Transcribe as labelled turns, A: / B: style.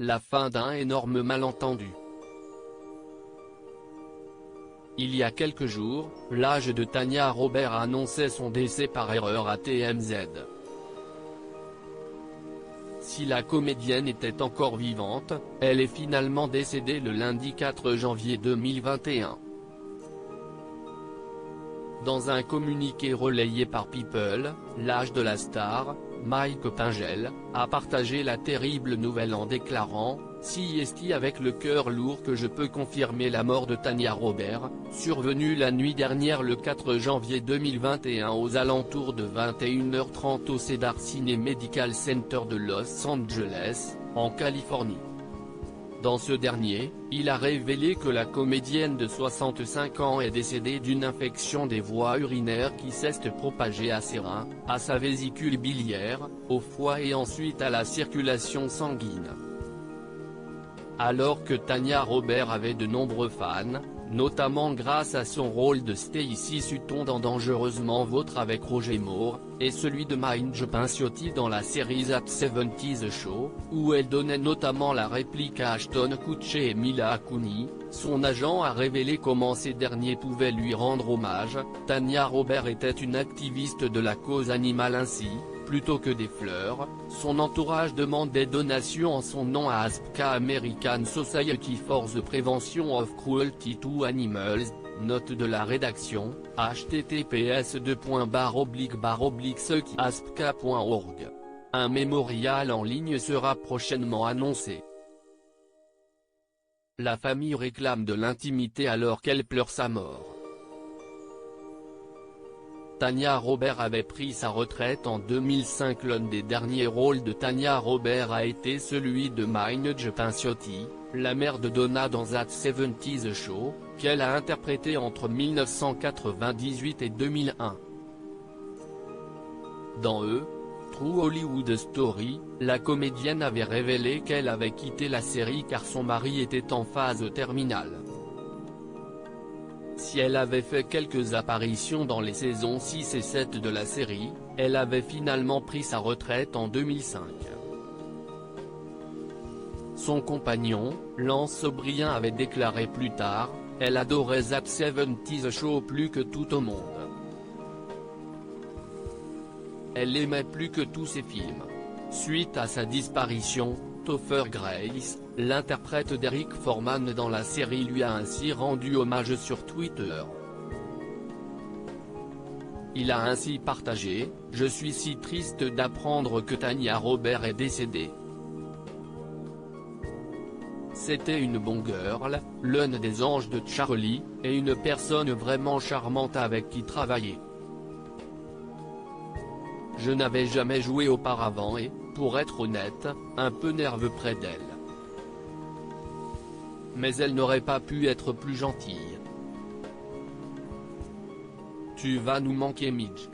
A: la fin d'un énorme malentendu. Il y a quelques jours, l'âge de Tanya Robert annonçait son décès par erreur à TMZ. Si la comédienne était encore vivante, elle est finalement décédée le lundi 4 janvier 2021. Dans un communiqué relayé par People, l'âge de la star, Mike Pingel, a partagé la terrible nouvelle en déclarant « Si est avec le cœur lourd que je peux confirmer la mort de Tanya Robert, survenue la nuit dernière le 4 janvier 2021 aux alentours de 21h30 au Cedar Sinai Medical Center de Los Angeles, en Californie ». Dans ce dernier, il a révélé que la comédienne de 65 ans est décédée d'une infection des voies urinaires qui s'est propagée à ses reins, à sa vésicule biliaire, au foie et ensuite à la circulation sanguine. Alors que Tanya Robert avait de nombreux fans, notamment grâce à son rôle de Stacy Sutton dans Dangereusement Vôtre avec Roger Moore, et celui de Mike Pinciotti dans la série That 70's Show, où elle donnait notamment la réplique à Ashton Kutcher et Mila Kunis, son agent a révélé comment ces derniers pouvaient lui rendre hommage. Tanya Robert était une activiste de la cause animale ainsi, plutôt que des fleurs, son entourage demande des donations en son nom à ASPCA American Society for the Prevention of Cruelty to Animals, note de la rédaction, https://aspca.org. Un mémorial en ligne sera prochainement annoncé. La famille réclame de l'intimité alors qu'elle pleure sa mort. Tanya Robert avait pris sa retraite en 2005. L'un des derniers rôles de Tanya Robert a été celui de Mike Pinciotti, la mère de Donna dans That 70's Show, qu'elle a interprété entre 1998 et 2001. Dans True Hollywood Story, la comédienne avait révélé qu'elle avait quitté la série car son mari était en phase terminale. Si elle avait fait quelques apparitions dans les saisons 6 et 7 de la série, elle avait finalement pris sa retraite en 2005. Son compagnon, Lance O'Brien avait déclaré plus tard, « Elle adorait That 70's Show plus que tout au monde. Elle aimait plus que tous ses films. » Suite à sa disparition, Topher Grace, l'interprète d'Eric Forman dans la série, lui a ainsi rendu hommage sur Twitter. Il a ainsi partagé « Je suis si triste d'apprendre que Tanya Robert est décédée. C'était une bonne girl, l'un des anges de Charlie, et une personne vraiment charmante avec qui travailler. Je n'avais jamais joué auparavant et, pour être honnête, un peu nerveux près d'elle. Mais elle n'aurait pas pu être plus gentille. Tu vas nous manquer, Midge.